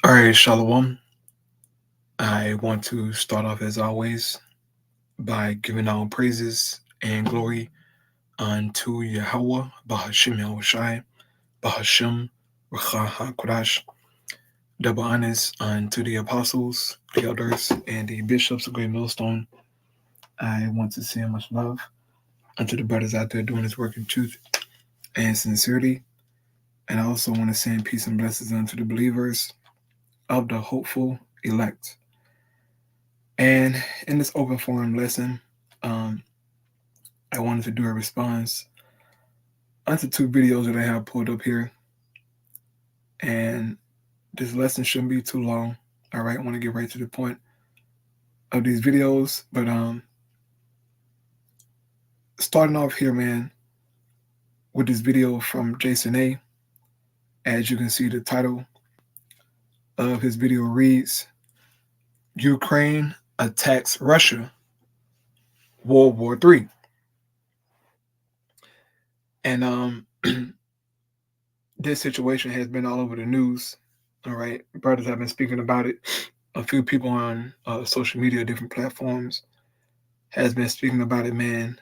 All right, Shalom. I want to start off as always by giving all praises and glory unto Yahweh, Bahashim Yahushai, Bahashim Racha HaKodash. Double honors unto the apostles, the elders, and the bishops of Great Millstone. I want to send much love unto the brothers out there doing this work in truth and sincerity. And I also want to send peace and blessings unto the believers of the hopeful elect. And in this open forum lesson, I wanted to do a response onto two videos that I have pulled up here. And this lesson shouldn't be too long. All right, I want to get right to the point of these videos. But starting off here, man, with this video from Jason A. As you can see, the title of his video reads, Ukraine attacks Russia, World War III. And this situation has been all over the news. All right, brothers have been speaking about it. A few people on social media, different platforms, has been speaking about it, man.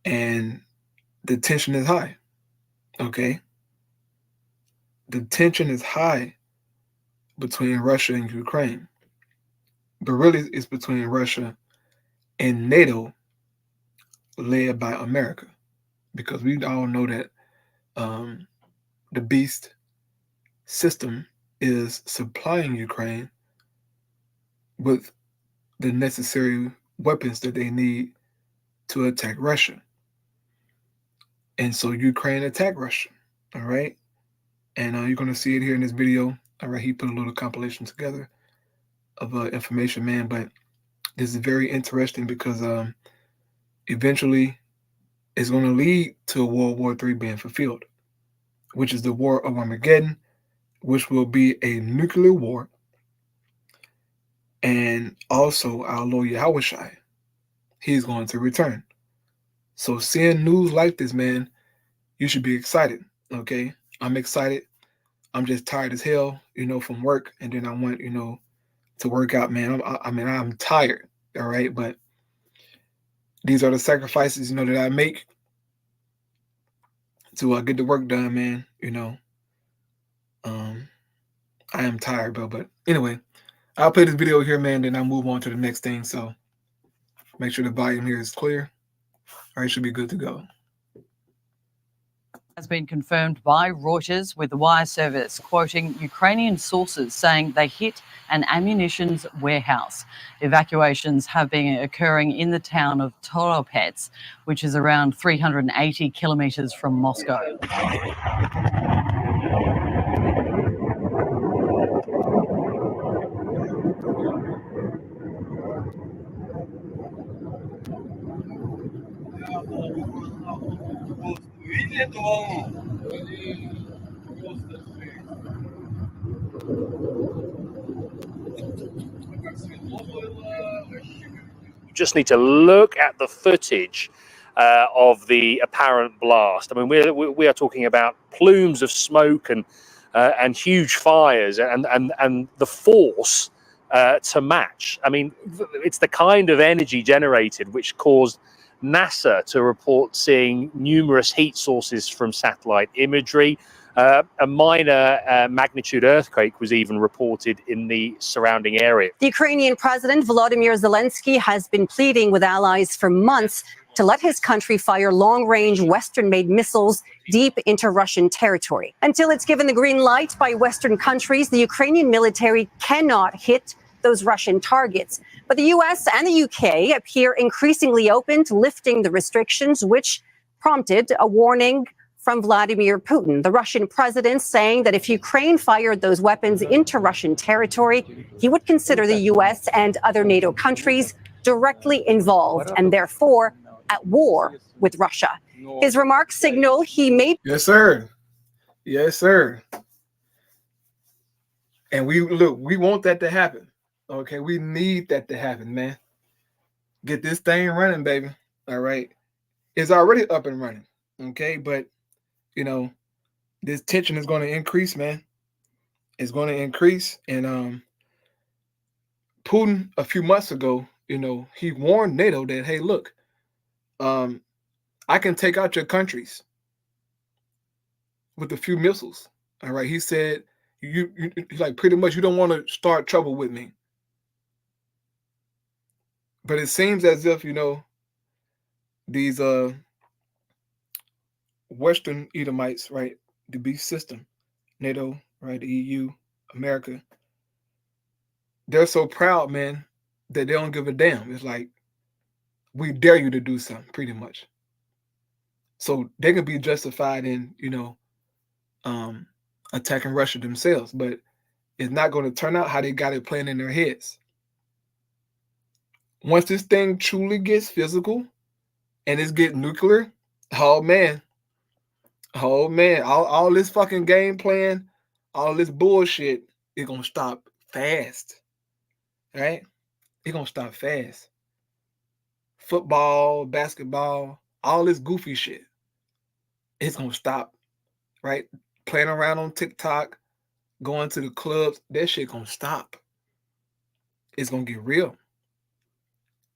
And the tension is high. Okay, the tension is high between Russia and Ukraine, but really it's between Russia and NATO, led by America, because we all know that the beast system is supplying Ukraine with the necessary weapons that they need to attack Russia. And so Ukraine attacked Russia, all right? And you're going to see it here in this video. All right, he put a little compilation together of information, man. But this is very interesting because eventually it's going to lead to World War III being fulfilled, which is the War of Armageddon, which will be a nuclear war. And also our Lord Yahushai, he's going to return. So seeing news like this, man, you should be excited, okay? I'm excited. I'm just tired as hell, from work. And then I want, to work out, man. I'm tired, all right? But these are the sacrifices, that I make to get the work done, man. I am tired, bro. But anyway, I'll play this video here, man. Then I'll move on to the next thing. So make sure the volume here is clear. All right, should be good to go. Has been confirmed by Reuters, with the wire service quoting Ukrainian sources saying they hit an ammunition warehouse. Evacuations have been occurring in the town of Toropets, which is around 380 kilometers from Moscow. Just need to look at the footage of the apparent blast. I mean, we are talking about plumes of smoke and huge fires and the force to match. I mean, it's the kind of energy generated which caused NASA to report seeing numerous heat sources from satellite imagery. A minor magnitude earthquake was even reported in the surrounding area. The Ukrainian President Volodymyr Zelensky has been pleading with allies for months to let his country fire long-range Western-made missiles deep into Russian territory. Until it's given the green light by Western countries, the Ukrainian military cannot hit those Russian targets. But the US and the UK appear increasingly open to lifting the restrictions, which prompted a warning from Vladimir Putin, the Russian president, saying that if Ukraine fired those weapons into Russian territory, he would consider the US and other NATO countries directly involved and therefore at war with Russia. His remarks signal he may... Yes, sir. Yes, sir. And we want that to happen. Okay, we need that to happen, man. Get this thing running, baby. All right. It's already up and running. Okay, but this tension is going to increase, man. is going to increase. And Putin, a few months ago, he warned NATO that, hey, look, I can take out your countries with a few missiles. All right. He said, you like pretty much you don't want to start trouble with me. But it seems as if, these Western Edomites, right, the beast system, NATO, right, the EU, America, they're so proud, man, that they don't give a damn. It's like, we dare you to do something, pretty much. So they can be justified in, attacking Russia themselves, but it's not going to turn out how they got it planned in their heads. Once this thing truly gets physical and it's getting nuclear, oh man, all this fucking game plan, all this bullshit is going to stop fast, right? It's going to stop fast. Football, basketball, all this goofy shit, it's going to stop, right? Playing around on TikTok, going to the clubs, that shit going to stop. It's going to get real.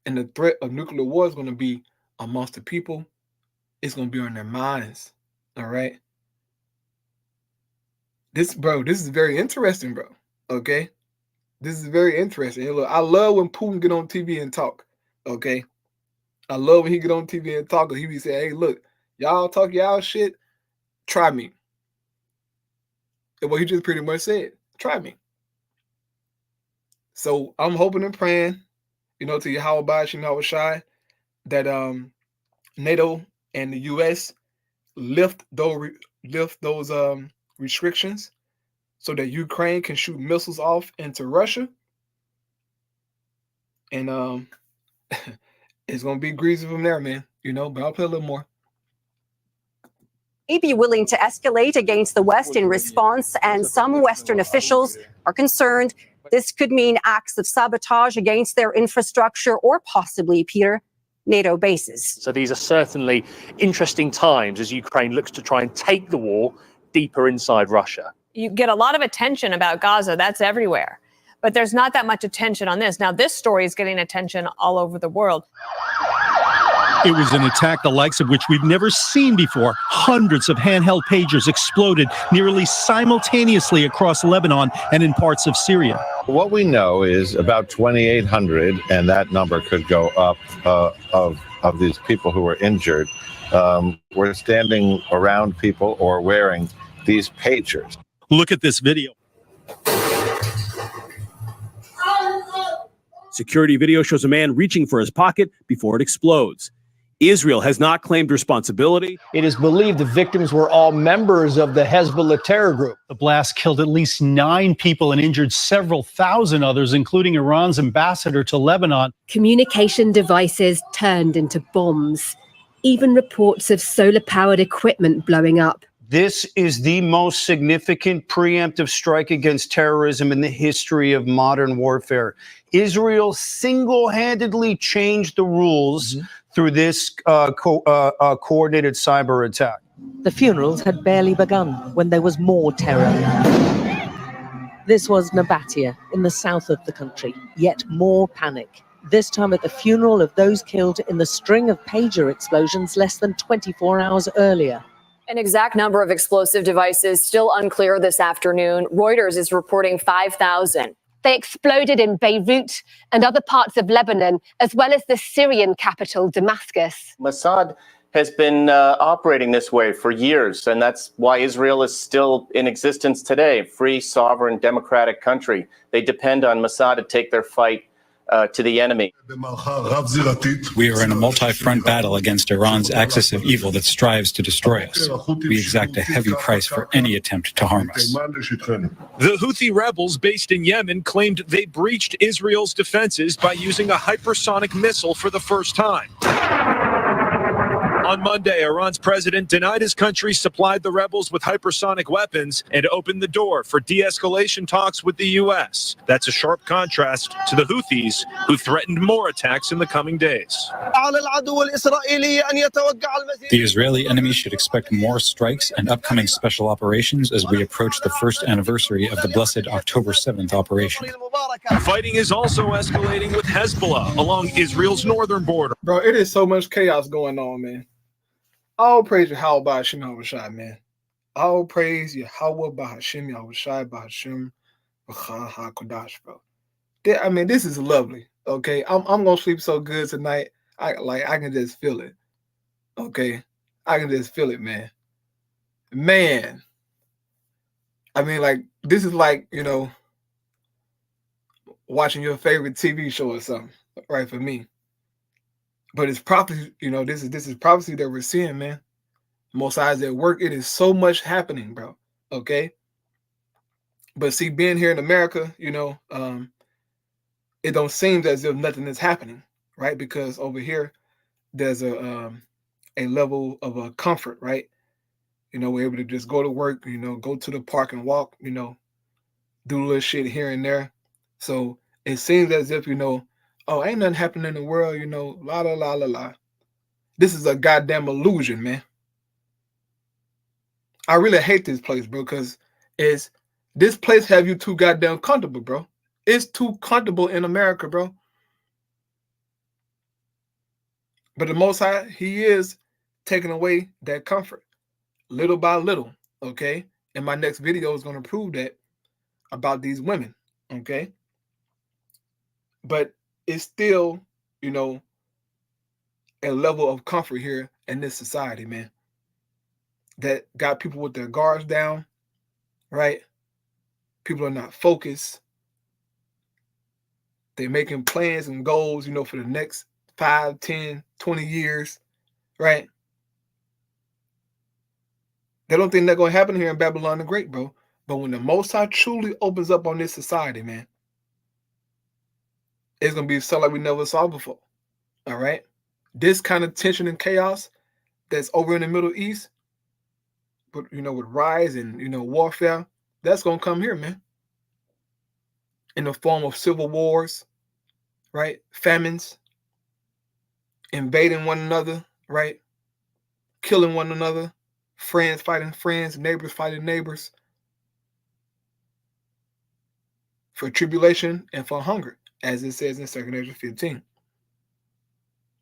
And the threat of nuclear war is going to be amongst the people. It's going to be on their minds. All right. This is very interesting, bro. Okay. This is very interesting. And look, I love when Putin get on TV and talk. Okay. I love when he get on TV and talk. He be saying, hey, look, y'all talk y'all shit. Try me. And what he just pretty much said, try me. So I'm hoping and praying, to Yahweh Shai, that NATO and the US lift those restrictions so that Ukraine can shoot missiles off into Russia. And it's gonna be greasy from there, man. But I'll play a little more. May be willing to escalate against the West in response, and some Western officials are concerned this could mean acts of sabotage against their infrastructure or possibly, Peter, NATO bases. So these are certainly interesting times as Ukraine looks to try and take the war deeper inside Russia. You get a lot of attention about Gaza. That's everywhere. But there's not that much attention on this. Now, this story is getting attention all over the world. It was an attack the likes of which we've never seen before. Hundreds of handheld pagers exploded nearly simultaneously across Lebanon and in parts of Syria. What we know is about 2,800, and that number could go up, of these people who were injured, were standing around people or wearing these pagers. Look at this video. Security video shows a man reaching for his pocket before it explodes. Israel has not claimed responsibility. It is believed the victims were all members of the Hezbollah terror group. The blast killed at least 9 people and injured several thousand others, including Iran's ambassador to Lebanon. Communication devices turned into bombs. Even reports of solar-powered equipment blowing up. This is the most significant preemptive strike against terrorism in the history of modern warfare. Israel single-handedly changed the rules through this coordinated cyber attack. The funerals had barely begun when there was more terror. This was Nabatea in the south of the country, yet more panic. This time at the funeral of those killed in the string of pager explosions less than 24 hours earlier. An exact number of explosive devices still unclear this afternoon. Reuters is reporting 5,000. They exploded in Beirut and other parts of Lebanon, as well as the Syrian capital, Damascus. Mossad has been operating this way for years, and that's why Israel is still in existence today. Free, sovereign, democratic country. They depend on Mossad to take their fight to the enemy. We are in a multi-front battle against Iran's axis of evil that strives to destroy us. We exact a heavy price for any attempt to harm us. The Houthi rebels based in Yemen claimed they breached Israel's defenses by using a hypersonic missile for the first time. On Monday, Iran's president denied his country supplied the rebels with hypersonic weapons and opened the door for de-escalation talks with the U.S. That's a sharp contrast to the Houthis, who threatened more attacks in the coming days. The Israeli enemy should expect more strikes and upcoming special operations as we approach the first anniversary of the blessed October 7th operation. Fighting is also escalating with Hezbollah along Israel's northern border. Bro, it is so much chaos going on, man. All praise Yahweh Ba'Hashem Yahushai, man. All praise Yahweh Ba'Hashem Yahushai Ba'Hashem HaKodash, bro. I mean, this is lovely. Okay, I'm gonna sleep so good tonight. I can just feel it. Okay, I can just feel it, man. Man, I mean, like, this is like, you know, watching your favorite TV show or something, right? For me, but it's prophecy. You know, this is prophecy that we're seeing, man. Most eyes at work. It is so much happening, bro. Okay, but see, being here in America, you know, it don't seem as if nothing is happening, right? Because over here, there's a level of comfort, right? You know, we're able to just go to work, you know, go to the park and walk, you know, do a little shit here and there. So it seems as if, you know, oh, ain't nothing happening in the world, you know, la la la la la. This is a goddamn illusion, man. I really hate this place, bro, because this place have you too goddamn comfortable, bro. It's too comfortable in America, bro. But the Most High, He is taking away that comfort little by little, okay? And my next video is going to prove that about these women, okay? But it's still, you know, a level of comfort here in this society, man, that got people with their guards down, right? People are not focused. They're making plans and goals, you know, for the next 5, 10, 20 years, right? They don't think that's going to happen here in Babylon the Great, bro. But when the Most High truly opens up on this society, man, it's going to be something like we never saw before, all right? This kind of tension and chaos that's over in the Middle East, but, you know, with rise and, you know, warfare, that's going to come here, man. In the form of civil wars, right? Famines, invading one another, right? Killing one another, friends fighting friends, neighbors fighting neighbors, for tribulation and for hunger, as it says in 2 Ezra 15.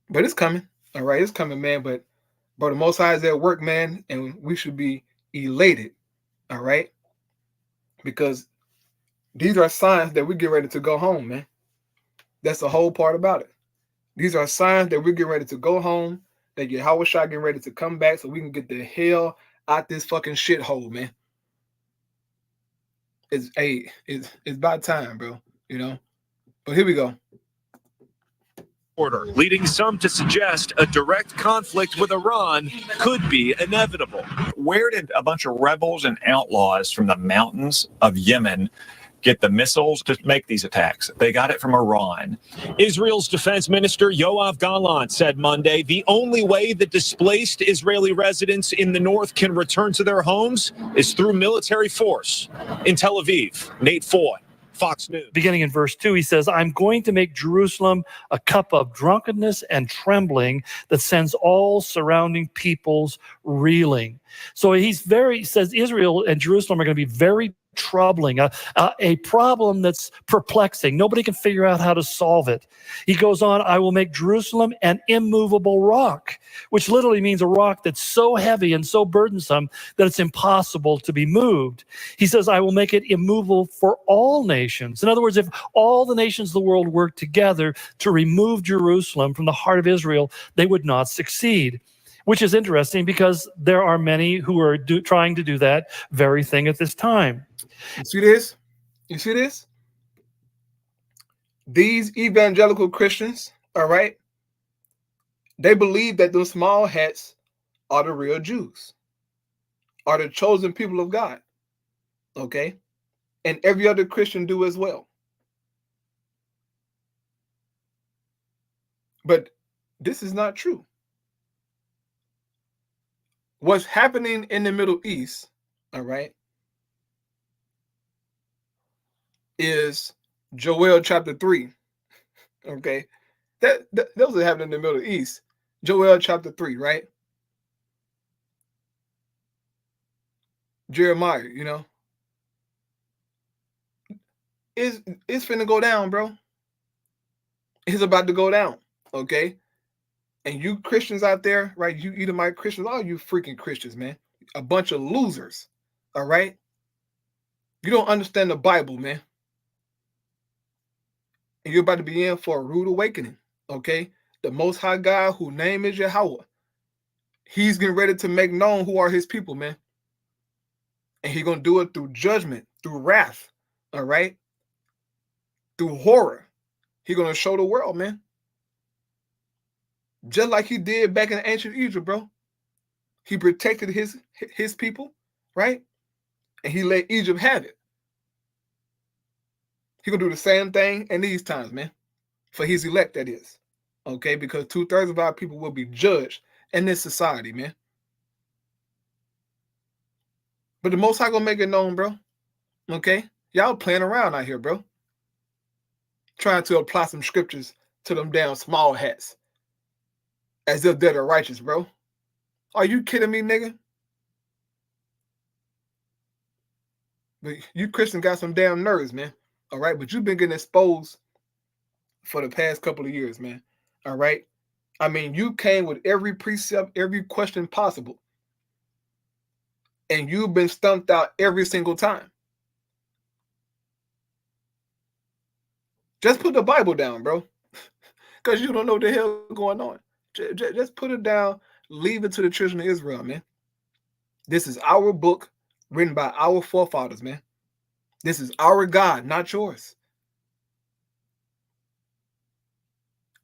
But it's coming, all right? It's coming, man. But the Most High is at work, man, and we should be elated, all right? Because these are signs that we get ready to go home, man. That's the whole part about it. These are signs that we're getting ready to go home, that Yahweh Shai getting ready to come back so we can get the hell out this fucking shithole, man. It's about time, bro, you know? But here we go. Order, leading some to suggest a direct conflict with Iran could be inevitable. Where did a bunch of rebels and outlaws from the mountains of Yemen get the missiles to make these attacks? They got it from Iran. Israel's defense minister Yoav Gallant said Monday the only way that displaced Israeli residents in the north can return to their homes is through military force. In Tel Aviv, Nate Foy, Fox News. Beginning in verse 2, he says, I'm going to make Jerusalem a cup of drunkenness and trembling that sends all surrounding peoples reeling. So he says Israel and Jerusalem are going to be very troubling, a problem that's perplexing. Nobody can figure out how to solve it. He goes on, I will make Jerusalem an immovable rock, which literally means a rock that's so heavy and so burdensome that it's impossible to be moved. He says, I will make it immovable for all nations. In other words, if all the nations of the world work together to remove Jerusalem from the heart of Israel, they would not succeed. Which is interesting because there are many who are trying to do that very thing at this time. You see this? You see this? These evangelical Christians, all right, they believe that those small hats are the real Jews, are the chosen people of God, okay? And every other Christian do as well. But this is not true. What's happening in the Middle East, all right, is Joel chapter 3. Okay. Those are happening in the Middle East. Joel chapter 3, right? Jeremiah, it's finna go down, bro. It's about to go down, okay? And you Christians out there, right? You Edomite Christians, all you freaking Christians, man. A bunch of losers, all right? You don't understand the Bible, man. And you're about to be in for a rude awakening, okay? The Most High God, whose name is Yahweh, he's getting ready to make known who are his people, man. And he's going to do it through judgment, through wrath, all right? Through horror. He's going to show the world, man. Just like he did back in ancient Egypt, bro. He protected his people, right? And he let Egypt have it. He's going to do the same thing in these times, man. For his elect, that is. Okay? Because 2/3 of our people will be judged in this society, man. But the Most High going to make it known, bro. Okay? Y'all playing around out here, bro. Trying to apply some scriptures to them damn small hats. As if they're the righteous, bro. Are you kidding me, nigga? But you Christians got some damn nerves, man. All right? But you've been getting exposed for the past couple of years, man. All right? I mean, you came with every precept, every question possible. And you've been stumped out every single time. Just put the Bible down, bro. Because you don't know what the hell is going on. Just put it down. Leave it to the children of Israel, man. This is our book written by our forefathers, man. This is our God, not yours.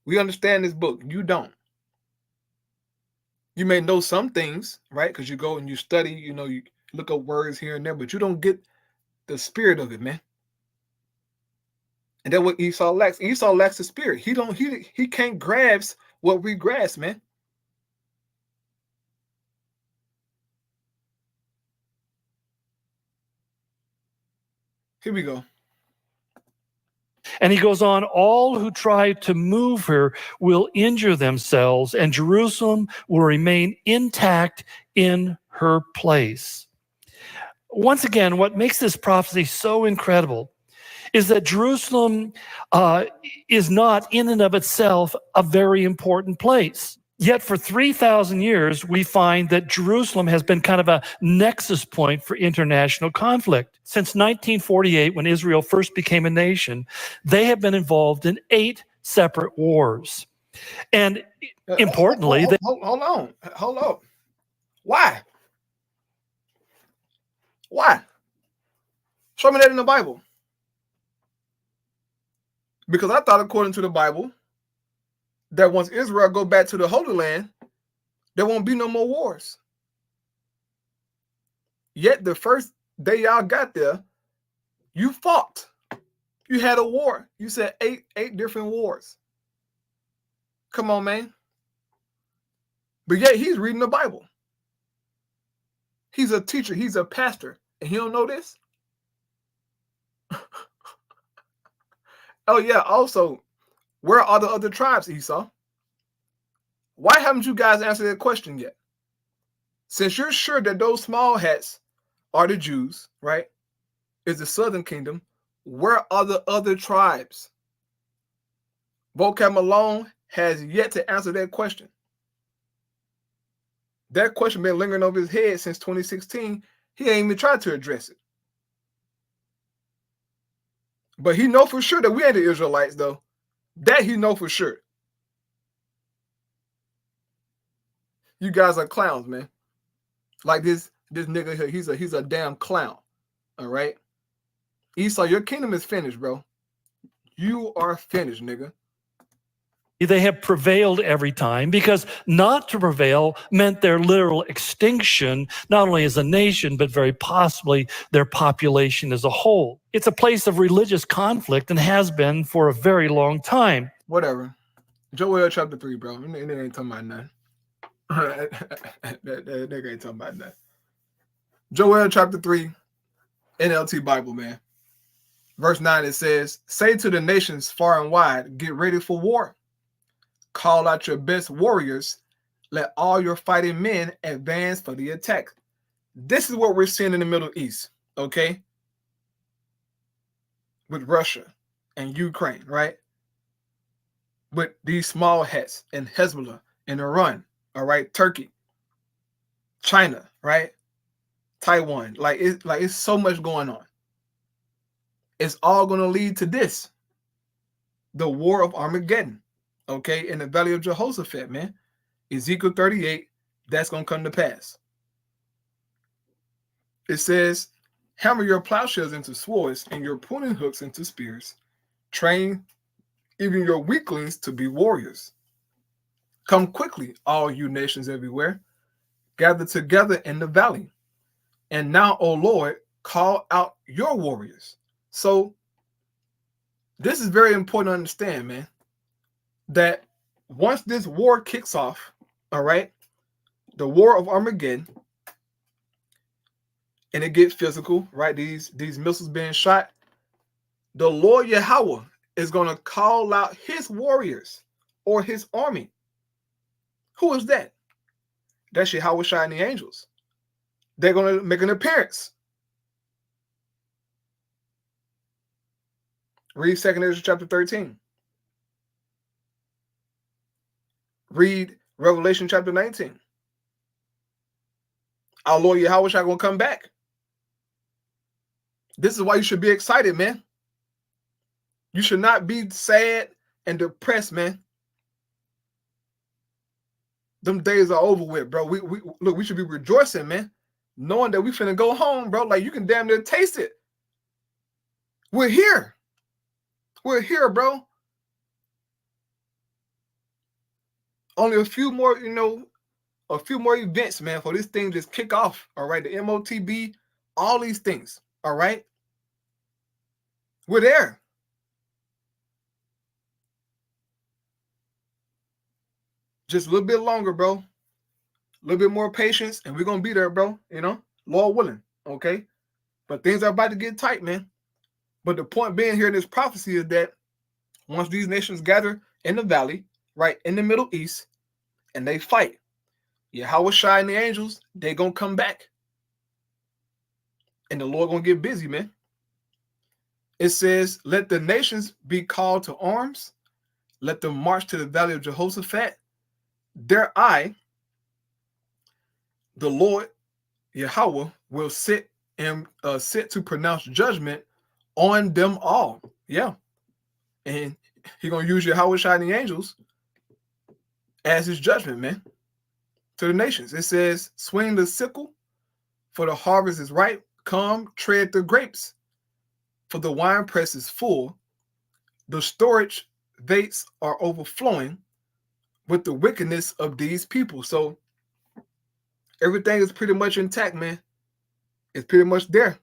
We understand this book. You don't. You may know some things, right? Because you go and you study, you look up words here and there, but you don't get the spirit of it, man. And that's what Esau lacks. Esau lacks the spirit. He can't grasp what we grasp, man. Here we go. And he goes on, all who try to move her will injure themselves, and Jerusalem will remain intact in her place. Once again, what makes this prophecy so incredible is that Jerusalem is not in and of itself a very important place. Yet for 3,000 years, we find that Jerusalem has been kind of a nexus point for international conflict. Since 1948, when Israel first became a nation, they have been involved in 8 separate wars. And importantly... Hold on. Why? Why? Show me that in the Bible. Because I thought, according to the Bible, that once Israel go back to the Holy Land, there won't be no more wars. Yet the first day y'all got there, you fought. You had a war. You said eight different wars. Come on, man. But yet he's reading the Bible. He's a teacher. He's a pastor. And he don't know this? Oh, yeah. Also, where are the other tribes, Esau? Why haven't you guys answered that question yet? Since you're sure that those small hats are the Jews, right? Is the southern kingdom. Where are the other tribes? Vocab Malone has yet to answer that question. That question been lingering over his head since 2016. He ain't even tried to address it. But he know for sure that we ain't the Israelites, though. That he know for sure. You guys are clowns, man. Like this nigga here, he's a damn clown. All right? Esau, your kingdom is finished, bro. You are finished, nigga. They have prevailed every time, because not to prevail meant their literal extinction, not only as a nation, but very possibly their population as a whole. It's a place of religious conflict and has been for a very long time. Whatever. Joel chapter 3, bro. It ain't talking about nothing. that nigga ain't talking about that. Joel chapter 3, NLT Bible, man. Verse 9, it says, say to the nations far and wide, get ready for war. Call out your best warriors. Let all your fighting men advance for the attack. This is what we're seeing in the Middle East, okay? With Russia and Ukraine, right? With these small hats and Hezbollah and Iran, all right? Turkey, China, right? Taiwan. Like it's so much going on. It's all going to lead to this. The war of Armageddon, okay? In the valley of Jehoshaphat, man. Ezekiel 38, that's going to come to pass. It says, hammer your plowshares into swords and your pruning hooks into spears. Train even your weaklings to be warriors. Come quickly, all you nations everywhere. Gather together in the valley. And now, O Lord, call out your warriors. So this is very important to understand, man, that once this war kicks off, all right, the war of Armageddon, and it gets physical, right? These missiles being shot, the Lord Yahweh is going to call out his warriors or his army. Who is that? That's Yahweh Shai and the angels. They're going to make an appearance. Read 2 Ezra chapter 13. Read Revelation chapter 19. Our Lord Yahweh Shai going to come back. This is why you should be excited, man. You should not be sad and depressed, man. Them days are over with, bro. We should be rejoicing, man, knowing that we finna go home, bro. Like, you can damn near taste it. We're here. We're here, bro. Only a few more, a few more events, man, for this thing just kick off. All right, the MOTB, all these things. All right, we're there. Just a little bit longer, bro. A little bit more patience, and we're gonna be there, bro. Lord willing. Okay, but things are about to get tight, man. But the point being here in this prophecy is that once these nations gather in the valley, right in the Middle East, and they fight, Yahweh Shai and the angels, they gonna come back. And the Lord gonna get busy, man. It says, let the nations be called to arms. Let them march to the valley of Jehoshaphat. There I, the Lord Yahweh, will sit to pronounce judgment on them all. Yeah. And he's gonna use Yahweh Shai and the angels as his judgment, man, to the nations. It says, swing the sickle, for the harvest is ripe. Come, tread the grapes, for the winepress is full. The storage vates are overflowing with the wickedness of these people. So everything is pretty much intact, man. It's pretty much there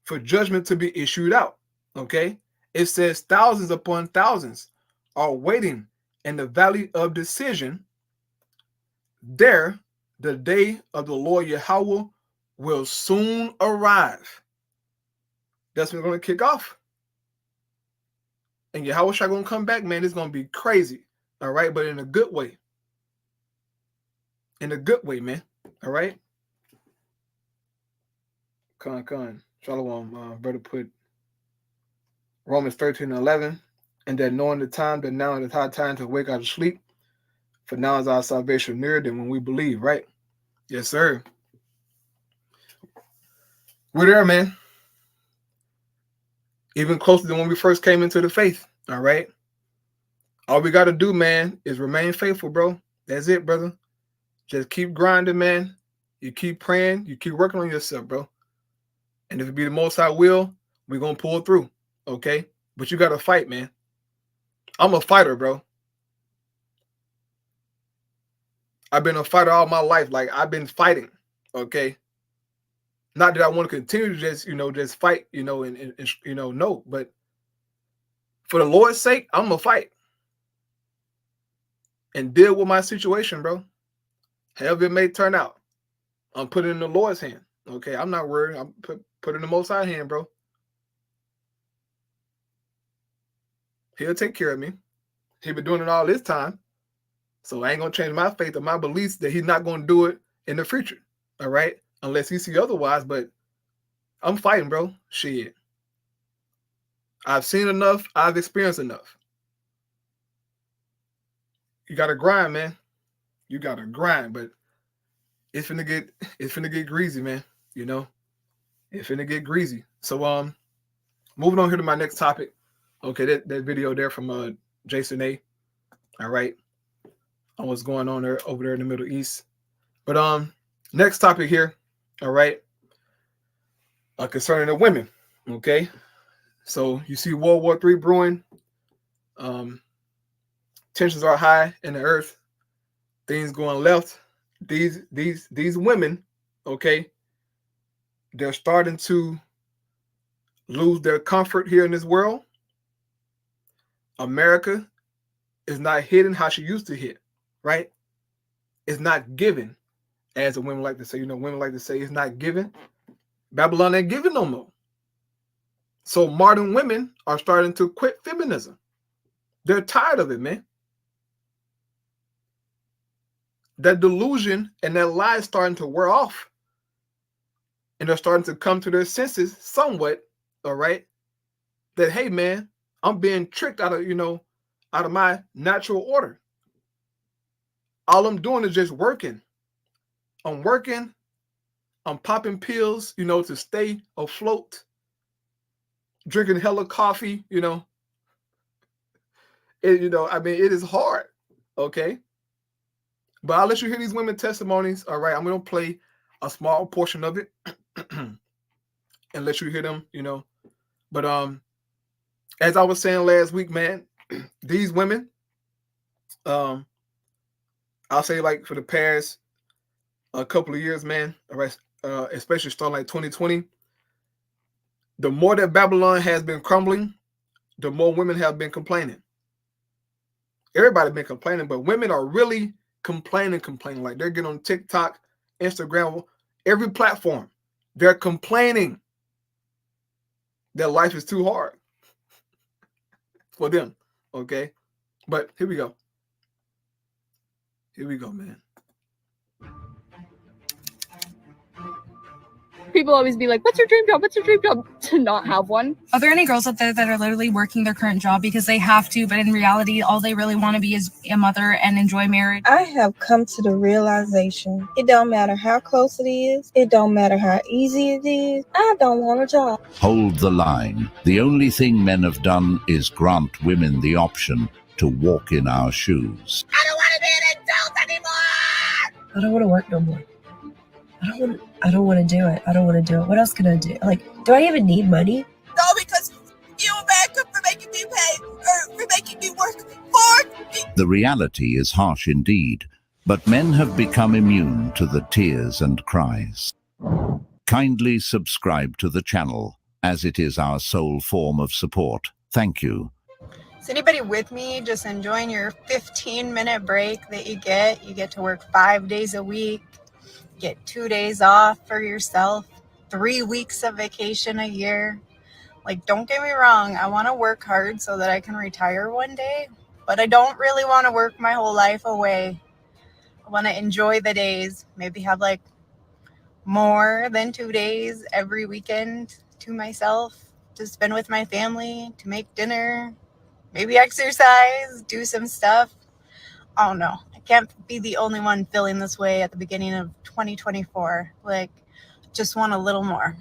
for judgment to be issued out. Okay? It says thousands upon thousands are waiting in the valley of decision. There, the day of the Lord Yahweh will soon arrive. That's when we're going to kick off. And Yahweh Shai going to come back, man. It's going to be crazy. All right? But in a good way. In a good way, man. All right? Con. Shalom. Brother put Romans 13:11. And that knowing the time, that now is the high time to wake out of sleep. For now is our salvation nearer than when we believe, right? Yes, sir. We're there, man. Even closer than when we first came into the faith. All right. All we got to do, man, is remain faithful, bro. That's it, brother. Just keep grinding, man. You keep praying. You keep working on yourself, bro. And if it be the Most High will, we're going to pull through. Okay. But you got to fight, man. I'm a fighter, bro. I've been a fighter all my life. Like, I've been fighting. Okay. Not that I want to continue to just fight, no, but for the Lord's sake, I'm gonna fight. and deal with my situation, bro. However it may turn out. I'm putting it in the Lord's hand. Okay, I'm not worried. I'm put it in the Most High hand, bro. He'll take care of me. He's been doing it all this time. So I ain't going to change my faith or my beliefs that he's not going to do it in the future. All right? Unless he see otherwise. But I'm fighting, bro. Shit. I've seen enough. I've experienced enough. You got to grind, man. You got to grind. But it's finna get greasy, man. You know? It's finna get greasy. So, moving on here to my next topic. Okay, that video there from Jason A. All right. On what's going on there over there in the Middle East. But next topic here, all right, concerning the women. Okay. So you see World War III brewing. Tensions are high in the earth. Things going left. These women, okay, they're starting to lose their comfort here in this world. America is not hitting how she used to hit, right? It's not given, as the women like to say. You know, women like to say it's not given. Babylon ain't giving no more. So modern women are starting to quit feminism. They're tired of it, man. That delusion and that lie is starting to wear off. And they're starting to come to their senses somewhat, all right? That, hey, man, I'm being tricked out of my natural order. All I'm doing is just working. I'm working. I'm popping pills, to stay afloat. Drinking hella coffee, it is hard, okay? But I'll let you hear these women testimonies, all right? I'm going to play a small portion of it and let you hear them, But as I was saying last week, man, these women, I'll say like for the past a couple of years, man, all right, especially starting like 2020, the more that Babylon has been crumbling, the more women have been complaining. Everybody's been complaining, but women are really complaining. Like they're getting on TikTok, Instagram, every platform. They're complaining that life is too hard for them, okay? But here we go. Here we go, man. People always be like, what's your dream job? What's your dream job? To not have one. Are there any girls out there that are literally working their current job because they have to, but in reality, all they really want to be is a mother and enjoy marriage? I have come to the realization, it don't matter how close it is. It don't matter how easy it is. I don't want a job. Hold the line. The only thing men have done is grant women the option to walk in our shoes. I don't want to be an adult anymore. I don't want to work no more. I don't want to do it. I don't want to do it. What else can I do? Like, do I even need money? No, because you America for making me pay or for making me work for. The reality is harsh indeed, but men have become immune to the tears and cries. Kindly subscribe to the channel, as it is our sole form of support. Thank you. Is anybody with me just enjoying your 15-minute break that you get? You get to work 5 days a week. Get 2 days off for yourself, 3 weeks of vacation a year. Like, don't get me wrong, I want to work hard so that I can retire one day, but I don't really want to work my whole life away. I want to enjoy the days, maybe have like more than 2 days every weekend to myself, to spend with my family, to make dinner, maybe exercise, do some stuff. I don't know. I can't be the only one feeling this way at the beginning of 2024. Like, just want a little more.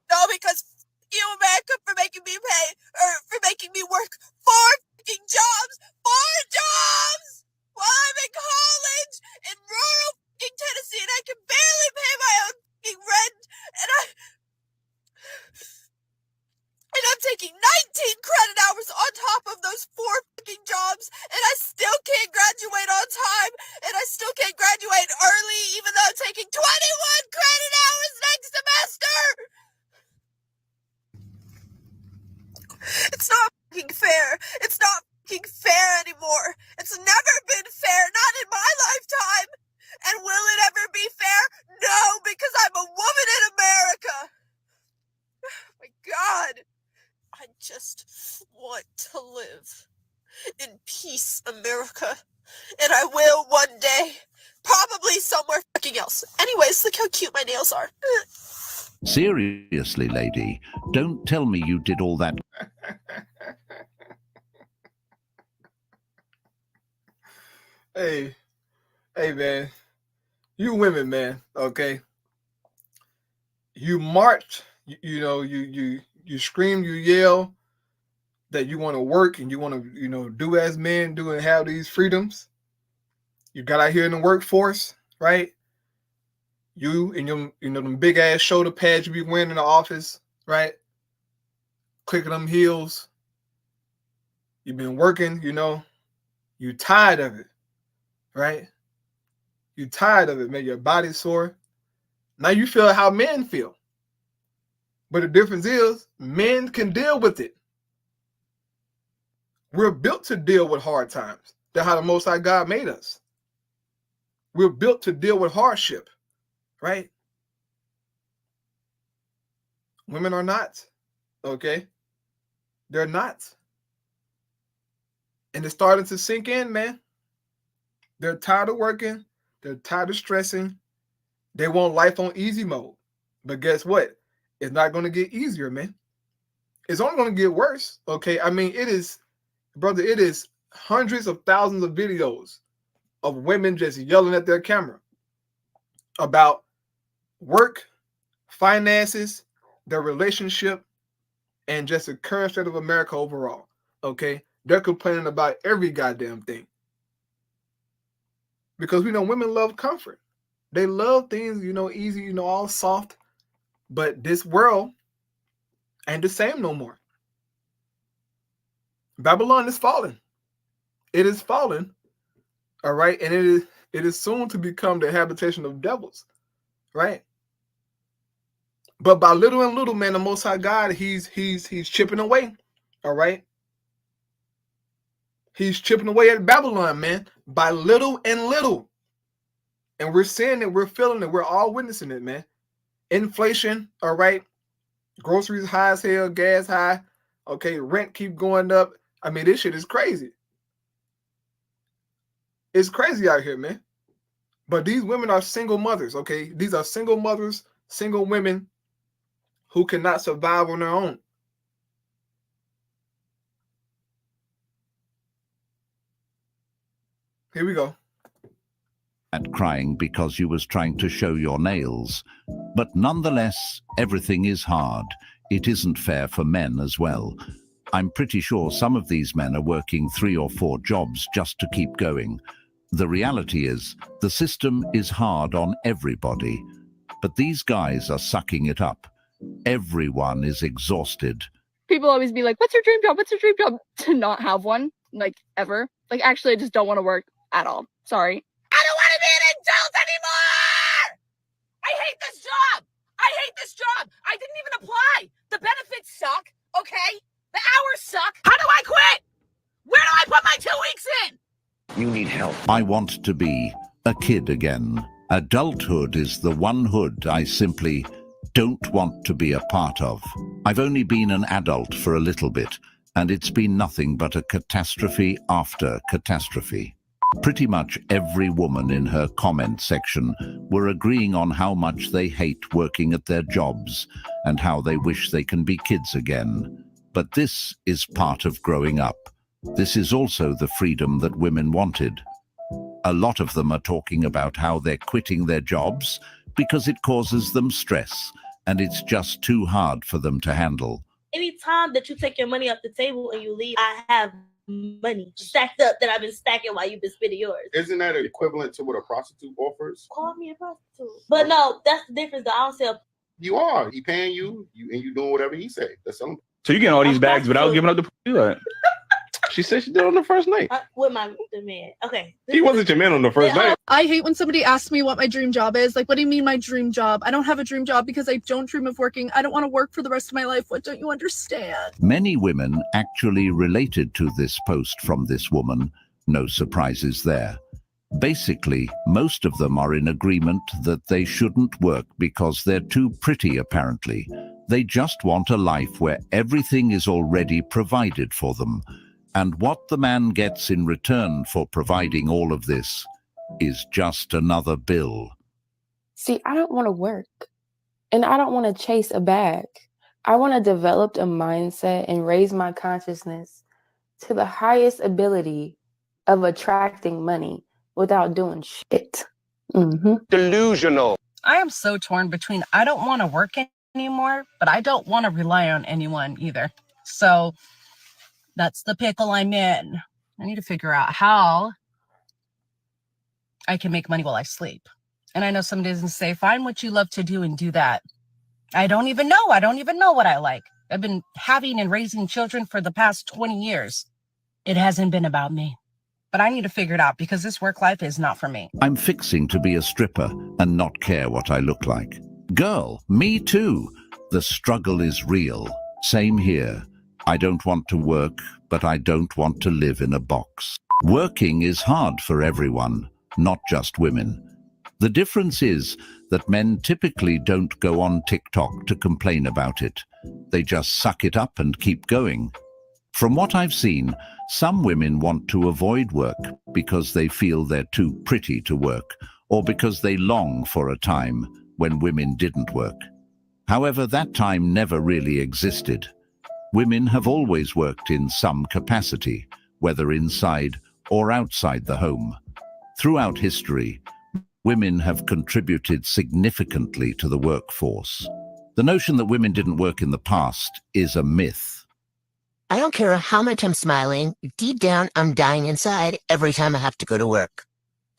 No, because you America for making me pay or for making me work 4 fucking jobs. 4 jobs while I'm in college in rural fucking Tennessee and I can barely pay my own fucking rent and I'm taking 19 credit hours on top of those 4 fucking jobs, and I still can't graduate on time, and I still can't graduate early, even though I'm taking 21 credit hours next semester. It's not fucking fair. It's not fucking fair anymore. It's and I will one day. Probably somewhere fucking else. Anyways, look how cute my nails are. Seriously, lady, don't tell me you did all that. Hey, man, you women, man, okay? You march, you scream, you yell that you want to work and you want to, do as men do and have these freedoms. You got out here in the workforce, right? You and your, them big ass shoulder pads you be wearing in the office, right? Clicking them heels. You've been working, you tired of it, right? You tired of it, man. Your body's sore. Now you feel how men feel. But the difference is men can deal with it. We're built to deal with hard times. That's how the Most High God made us. We're built to deal with hardship, right? Women are not, okay? They're not. And it's starting to sink in, man. They're tired of working. They're tired of stressing. They want life on easy mode. But guess what? It's not going to get easier, man. It's only going to get worse, okay? I mean, it is hundreds of thousands of videos of women just yelling at their camera about work, finances, their relationship, and just the current state of America overall, okay? They're complaining about every goddamn thing. Because we know women love comfort. They love things, easy, all soft. But this world ain't the same no more. Babylon is falling. It is falling. All right. And it is soon to become the habitation of devils. Right. But by little and little, man, the Most High God, he's chipping away. All right. He's chipping away at Babylon, man, by little and little. And we're seeing it, we're feeling it, we're all witnessing it, man. Inflation, all right. Groceries high as hell, gas high. Okay, rent keep going up. I mean, this shit is crazy. It's crazy out here, man. But these women are single mothers, okay? These are single mothers, single women who cannot survive on their own. Here we go. At crying because you was trying to show your nails. But nonetheless, everything is hard. It isn't fair for men as well. I'm pretty sure some of these men are working 3 or 4 jobs just to keep going. The reality is, the system is hard on everybody. But these guys are sucking it up. Everyone is exhausted. People always be like, what's your dream job? What's your dream job? To not have one, like, ever. Like, actually, I just don't want to work at all. Sorry. I don't want to be an adult anymore! I hate this job! I hate this job! I didn't even apply! The benefits suck, okay? The hours suck! How do I quit? Where do I put my 2 weeks in? You need help. I want to be a kid again. Adulthood is the one hood I simply don't want to be a part of. I've only been an adult for a little bit, and it's been nothing but a catastrophe after catastrophe. Pretty much every woman in her comment section were agreeing on how much they hate working at their jobs and how they wish they can be kids again. But this is part of growing up. This is also the freedom that women wanted. A lot of them are talking about how they're quitting their jobs because it causes them stress and it's just too hard for them to handle. Anytime that you take your money off the table and you leave, I have money stacked up that I've been stacking while you've been spending yours. Isn't that equivalent to what a prostitute offers? Call me a prostitute. But no, that's the difference. I don't sell. You are. He paying you, and you doing whatever he say. That's something. So you getting all these bags without giving up the pussy? She said she did on the first night. With the man. Okay. He wasn't your man on the first night. I hate when somebody asks me what my dream job is. Like, what do you mean my dream job? I don't have a dream job because I don't dream of working. I don't want to work for the rest of my life. What don't you understand? Many women actually related to this post from this woman. No surprises there. Basically, most of them are in agreement that they shouldn't work because they're too pretty, apparently. They just want a life where everything is already provided for them. And what the man gets in return for providing all of this is just another bill. See, I don't want to work and I don't want to chase a bag. I want to develop a mindset and raise my consciousness to the highest ability of attracting money without doing shit. Delusional. I am so torn between I don't want to work anymore, but I don't want to rely on anyone either. So that's the pickle I'm in. I need to figure out how I can make money while I sleep. And I know some days and say, find what you love to do and do that. I don't even know. I don't even know what I like. I've been having and raising children for the past 20 years. It hasn't been about me. But I need to figure it out because this work life is not for me. I'm fixing to be a stripper and not care what I look like. Girl, me too. The struggle is real. Same here. I don't want to work, but I don't want to live in a box. Working is hard for everyone, not just women. The difference is that men typically don't go on TikTok to complain about it. They just suck it up and keep going. From what I've seen, some women want to avoid work because they feel they're too pretty to work, or because they long for a time when women didn't work. However, that time never really existed. Women have always worked in some capacity, whether inside or outside the home. Throughout history, women have contributed significantly to the workforce. The notion that women didn't work in the past is a myth. I don't care how much I'm smiling, deep down I'm dying inside every time I have to go to work.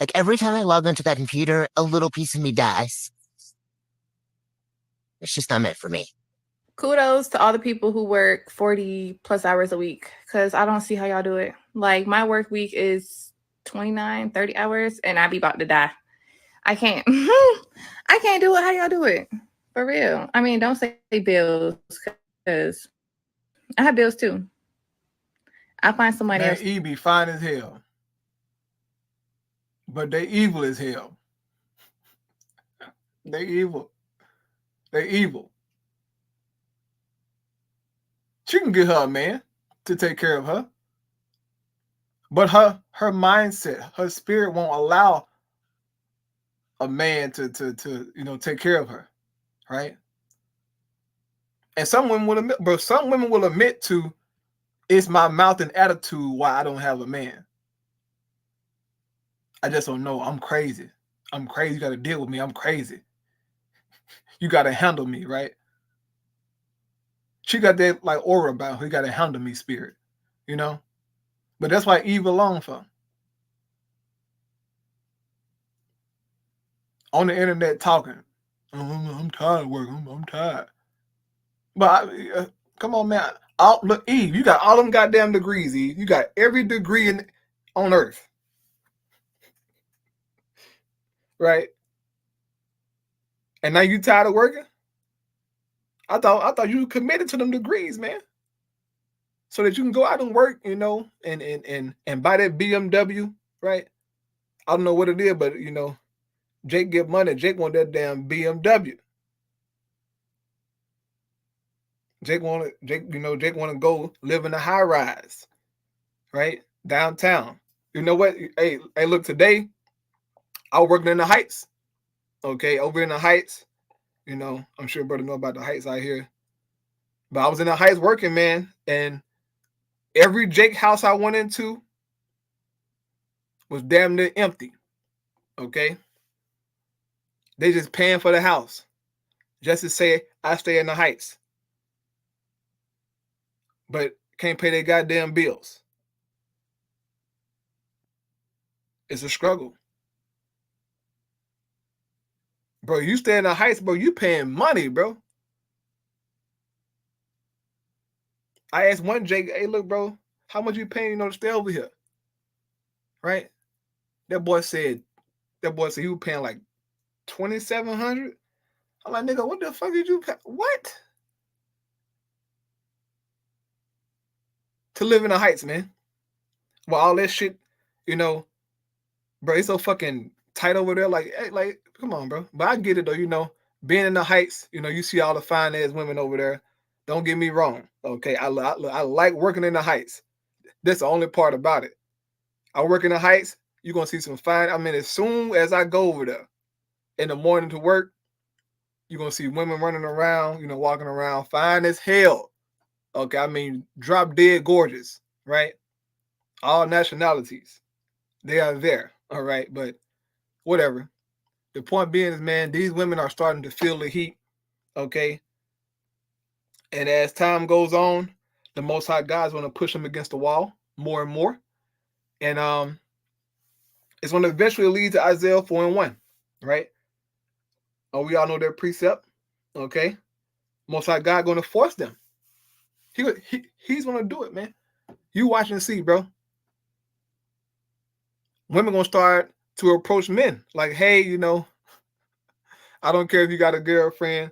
Like every time I log onto that computer, a little piece of me dies. It's just not meant for me. Kudos to all the people who work 40 plus hours a week, because I don't see how y'all do it. Like my work week is 29, 30 hours and I be about to die. I can't. I can't do it. How y'all do it? For real. I mean, don't say bills because I have bills too. I'll find somebody Man, else. E be fine as hell. But they evil as hell. They evil. They evil. She can get her a man to take care of her. But her mindset, her spirit won't allow a man to take care of her. Right? And some women will admit, bro, some women will admit to it's my mouth and attitude why I don't have a man. I just don't know. I'm crazy. I'm crazy. You got to deal with me. I'm crazy. You got to handle me, right? She got that like aura about her. You got to handle me spirit, you know? But that's why Eve alone for. On the internet talking. I'm tired of work. I'm tired. But come on, man. Look, Eve, you got all them goddamn degrees, Eve. You got every degree on earth. Right? And now you tired of working? I thought you were committed to them degrees, man. So that you can go out and work, and buy that BMW, right? I don't know what it is, but Jake get money. Jake want that damn BMW. Jake want to go live in a high rise, right? Downtown. You know what? Hey, look, today I was working in the Heights. Okay, over in the Heights. I'm sure brother know about the Heights out here. But I was in the Heights working, man, and every Jake house I went into was damn near empty. Okay? They just paying for the house. Just to say I stay in the Heights. But can't pay their goddamn bills. It's a struggle. Bro, you stay in the Heights, bro, you paying money, bro. I asked one Jake, hey, look, bro, how much you paying, to stay over here? Right? That boy said he was paying like $2,700. I'm like, nigga, what the fuck did you pay? What? To live in the Heights, man. Well, all that shit, bro, it's so fucking tight over there. Like, hey, like, come on, bro. But I get it though, being in the Heights, you see all the fine ass women over there. Don't get me wrong. Okay. I like working in the Heights. That's the only part about it. I work in the Heights. You're going to see some fine. I mean, as soon as I go over there in the morning to work, you're going to see women running around, you know, walking around fine as hell. Okay, I mean, drop dead gorgeous, right? All nationalities. They are there, all right? But whatever. The point being is, man, these women are starting to feel the heat, okay? And as time goes on, the Most High God's going to push them against the wall more and more. And it's going to eventually lead to Isaiah 4:1, right? Oh, we all know their precept, okay? Most High God going to force them. He's going to do it, man. You watch and see, bro. Women going to start to approach men like, hey, you know, I don't care if you got a girlfriend.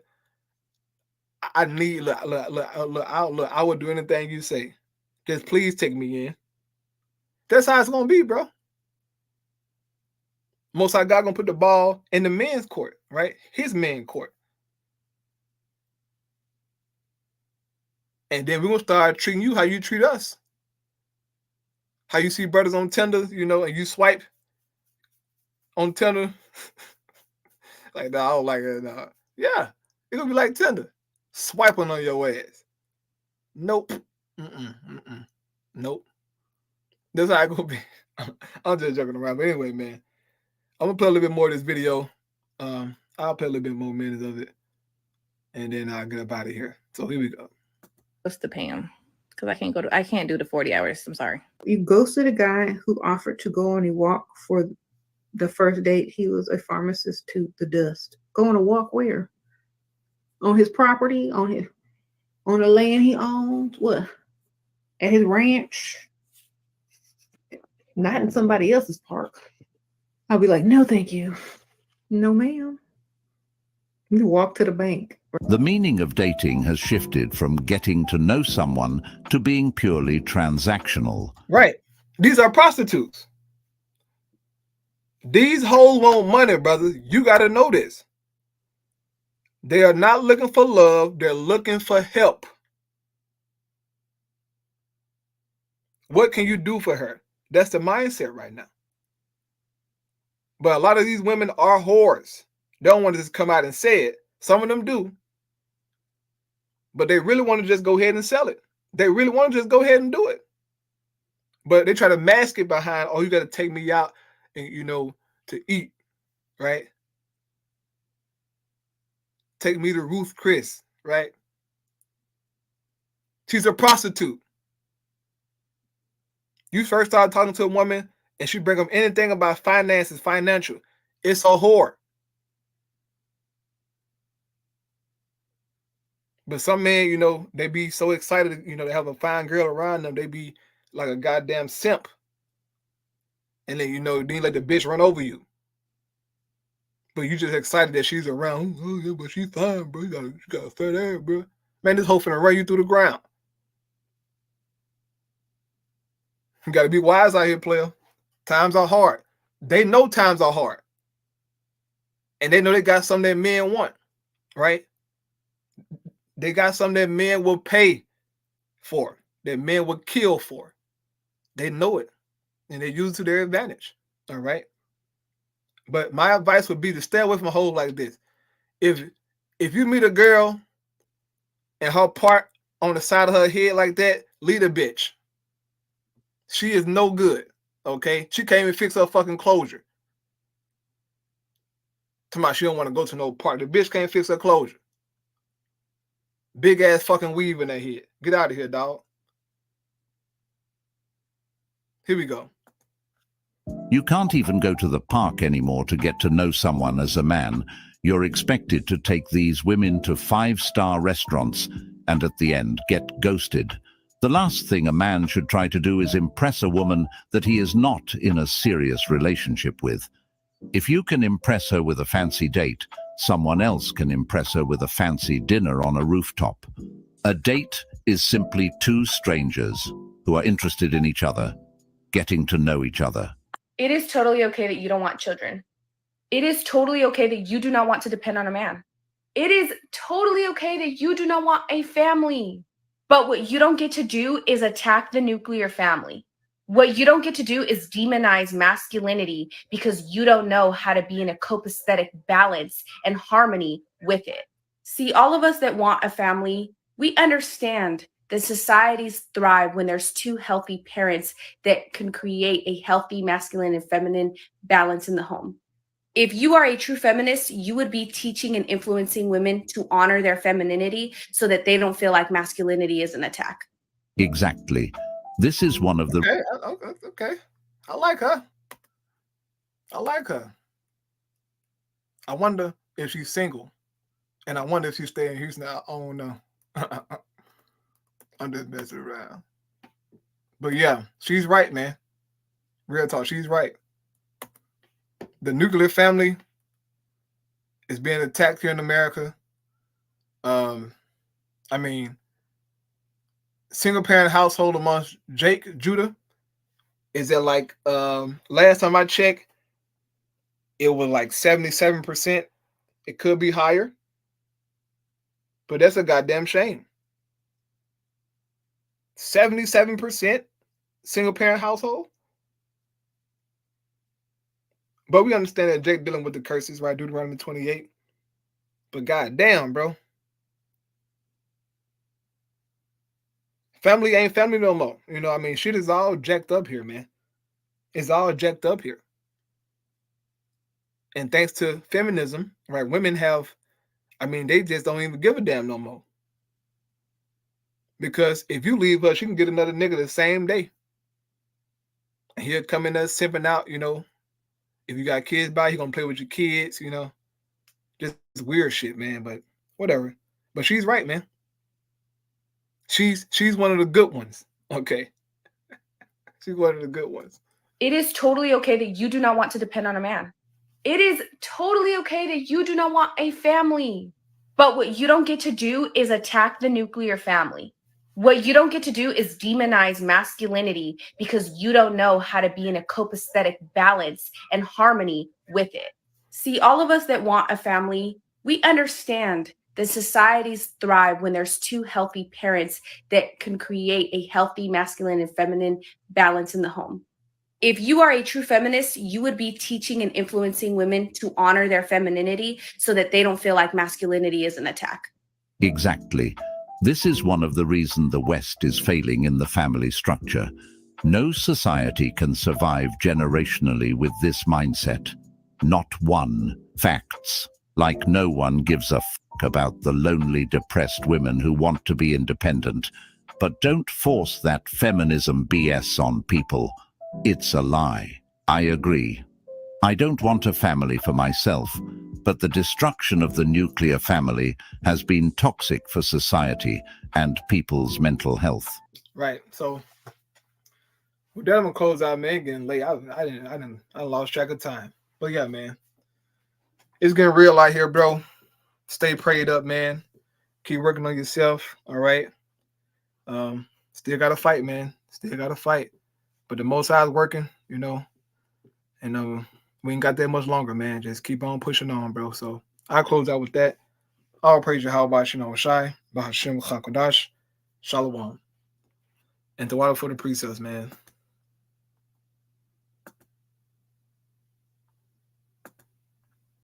I need, look, I would do anything you say. Just please take me in. That's how it's going to be, bro. Most High God going to put the ball in the men's court, right? His men's court. And then we're going to start treating you how you treat us. How you see brothers on Tinder, you know, and you swipe on Tinder. Like, no, I don't like it. No. Yeah, it's going to be like Tinder. Swiping on your ass. Nope. Nope. That's how it's going to be. I'm just joking around. But anyway, man, I'm going to play a little bit more of this video. I'll play a little bit more minutes of it. And then I'll get up out of here. So here we go. What's the Pam? Because I can't do the 40 hours. I'm sorry. You ghosted a guy who offered to go on a walk for the first date. He was a pharmacist to the dust. Go on a walk where? On his property? On the land he owns? What? At his ranch? Not in somebody else's park. I'll be like, no, thank you. No, ma'am. You walk to the bank. The meaning of dating has shifted from getting to know someone to being purely transactional. Right. These are prostitutes. These hoes want money, brothers. You got to know this. They are not looking for love. They're looking for help. What can you do for her? That's the mindset right now. But a lot of these women are whores. They don't want to just come out and say it. Some of them do. But they really want to just go ahead and sell it. They really want to just go ahead and do it. But they try to mask it behind, oh, you got to take me out and, you know, to eat, right? Take me to Ruth Chris, right? She's a prostitute. You first start talking to a woman and she bring up anything about finances, financial. It's a whore. But some men, you know, they be so excited, you know, to have a fine girl around them. They be like a goddamn simp. And then, you know, then you let the bitch run over you. But you just excited that she's around. Oh, yeah, but she's fine, bro. You got a fat ass, bro. Man, this hoe finna run you through the ground. You got to be wise out here, player. Times are hard. They know times are hard. And they know they got something that men want, right? They got something that men will pay for, that men will kill for. They know it, and they use it to their advantage, all right? But my advice would be to stay away from a hole like this. If you meet a girl and her part on the side of her head like that, leave the bitch. She is no good, okay? She can't even fix her fucking closure. Tomorrow she don't want to go to no part. The bitch can't fix her closure. Big ass fucking weave in her head. Get out of here, dog. Here we go. You can't even go to the park anymore to get to know someone as a man. You're expected to take these women to 5-star restaurants and at the end get ghosted. The last thing a man should try to do is impress a woman that he is not in a serious relationship with. If you can impress her with a fancy date, someone else can impress her with a fancy dinner on a rooftop. A date is simply two strangers who are interested in each other, getting to know each other. It is totally okay that you don't want children. It is totally okay that you do not want to depend on a man. It is totally okay that you do not want a family. But what you don't get to do is attack the nuclear family. What you don't get to do is demonize masculinity because you don't know how to be in a copacetic balance and harmony with it. See, all of us that want a family, we understand that societies thrive when there's two healthy parents that can create a healthy masculine and feminine balance in the home. If you are a true feminist, you would be teaching and influencing women to honor their femininity so that they don't feel like masculinity is an attack. Exactly. This is one of the... Okay. I like her. I like her. I wonder if she's single. And I wonder if she's staying in Houston. I don't know. I'm just messing around. But yeah, she's right, man. Real talk, she's right. The nuclear family is being attacked here in America. I mean, single parent household amongst Judah is at like last time I checked, it was like 77%. It could be higher, but that's a goddamn shame. 77% single parent household. But we understand that Jake dealing with the curses, right? Deuteronomy 28. But goddamn, bro. Family ain't family no more. You know, I mean, shit is all jacked up here, man. It's all jacked up here. And thanks to feminism, right? Women have, I mean, they just don't even give a damn no more. Because if you leave her, she can get another nigga the same day. And he'll come in there simping out, you know. If you got kids by, he gonna play with your kids, you know. Just weird shit, man. But whatever. But she's right, man. She's one of the good ones. Okay. She's one of the good ones. It is totally okay that you do not want to depend on a man. It is totally okay that you do not want a family. But what you don't get to do is attack the nuclear family. What you don't get to do is demonize masculinity because you don't know how to be in a copacetic balance and harmony with it. See, all of us that want a family, we understand that societies thrive when there's two healthy parents that can create a healthy masculine and feminine balance in the home. If you are a true feminist, you would be teaching and influencing women to honor their femininity so that they don't feel like masculinity is an attack. Exactly. This is one of the reasons the West is failing in the family structure. No society can survive generationally with this mindset. Not one. Facts. Like no one gives a fuck about the lonely, depressed women who want to be independent. But don't force that feminism BS on people. It's a lie. I agree. I don't want a family for myself, but the destruction of the nuclear family has been toxic for society and people's mental health. Right. So with that, I'm gonna close out, man. Getting late. I lost track of time. But yeah, man. It's getting real out here, bro. Stay prayed up, man. Keep working on yourself. All right. Still gotta fight, man. Still gotta fight. But the Most High is working, you know. And we ain't got that much longer, man. Just keep on pushing on, bro. So I'll close out with that. All praise Yahweh Shalom Shai, Bahashem Chakodash, Shalom. And the water for the precepts, man.